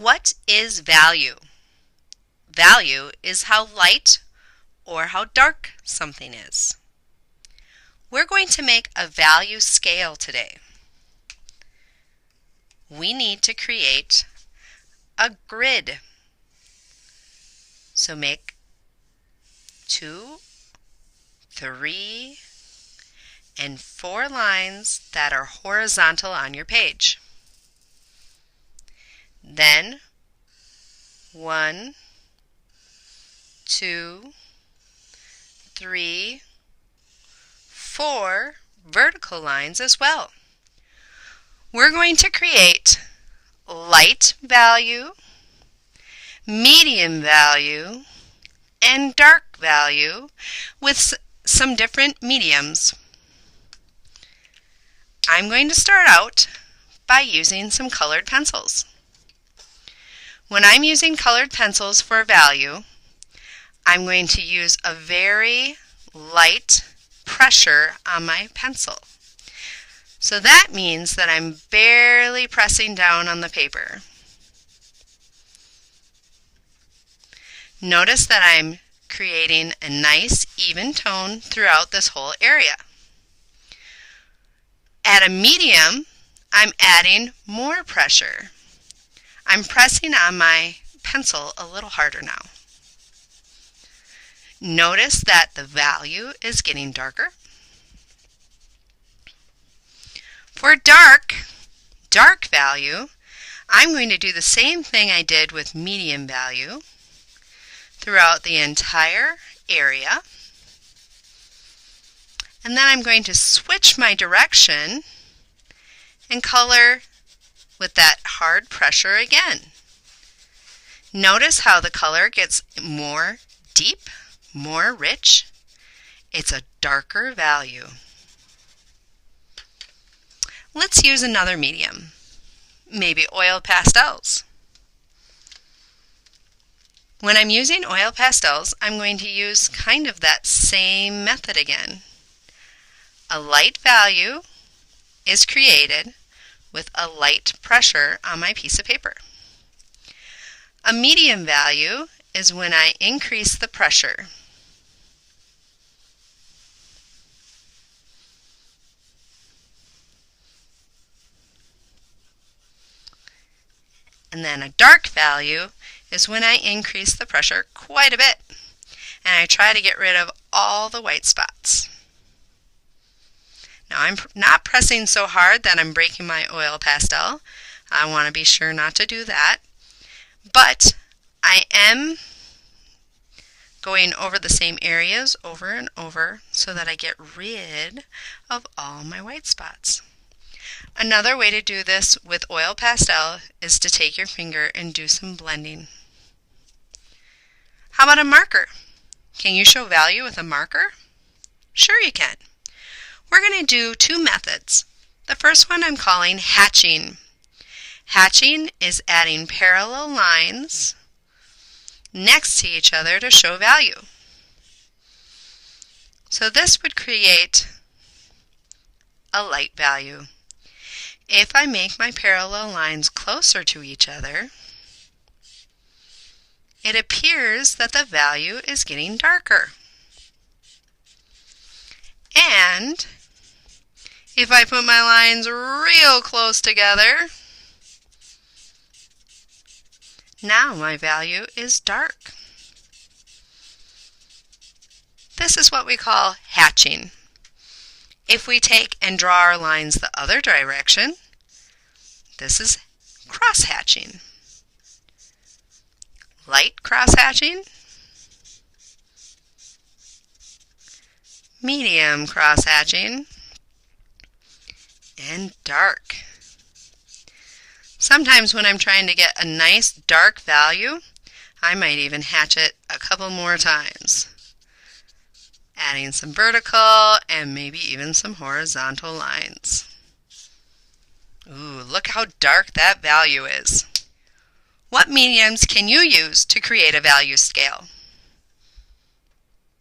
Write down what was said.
What is value? Value is how light or how dark something is. We're going to make a value scale today. We need to create a grid. So make 2, 3, and 4 lines that are horizontal on your page. Then 1, 2, 3, 4 vertical lines as well. We're going to create light value, medium value, and dark value with some different mediums. I'm going to start out by using some colored pencils. When I'm using colored pencils for value, I'm going to use a very light pressure on my pencil. So that means that I'm barely pressing down on the paper. Notice that I'm creating a nice even tone throughout this whole area. At a medium, I'm adding more pressure. I'm pressing on my pencil a little harder now. Notice that the value is getting darker. For dark value, I'm going to do the same thing I did with medium value throughout the entire area. And then I'm going to switch my direction and color with that hard pressure again. Notice how the color gets more deep, more rich. It's a darker value. Let's use another medium, maybe oil pastels. When I'm using oil pastels, I'm going to use kind of that same method again. A light value is created with a light pressure on my piece of paper. A medium value is when I increase the pressure. And then a dark value is when I increase the pressure quite a bit and I try to get rid of all the white spots. Now I'm not pressing so hard that I'm breaking my oil pastel. I want to be sure not to do that. But I am going over the same areas over and over so that I get rid of all my white spots. Another way to do this with oil pastel is to take your finger and do some blending. How about a marker? Can you show value with a marker? Sure you can. We're going to do 2 methods. The first one I'm calling hatching. Hatching is adding parallel lines next to each other to show value. So this would create a light value. If I make my parallel lines closer to each other, it appears that the value is getting darker. And if I put my lines real close together, now my value is dark. This is what we call hatching. If we take and draw our lines the other direction, this is cross-hatching. Light cross-hatching, medium cross-hatching, and dark. Sometimes when I'm trying to get a nice dark value, I might even hatch it a couple more times, adding some vertical and maybe even some horizontal lines. Ooh, look how dark that value is. What mediums can you use to create a value scale?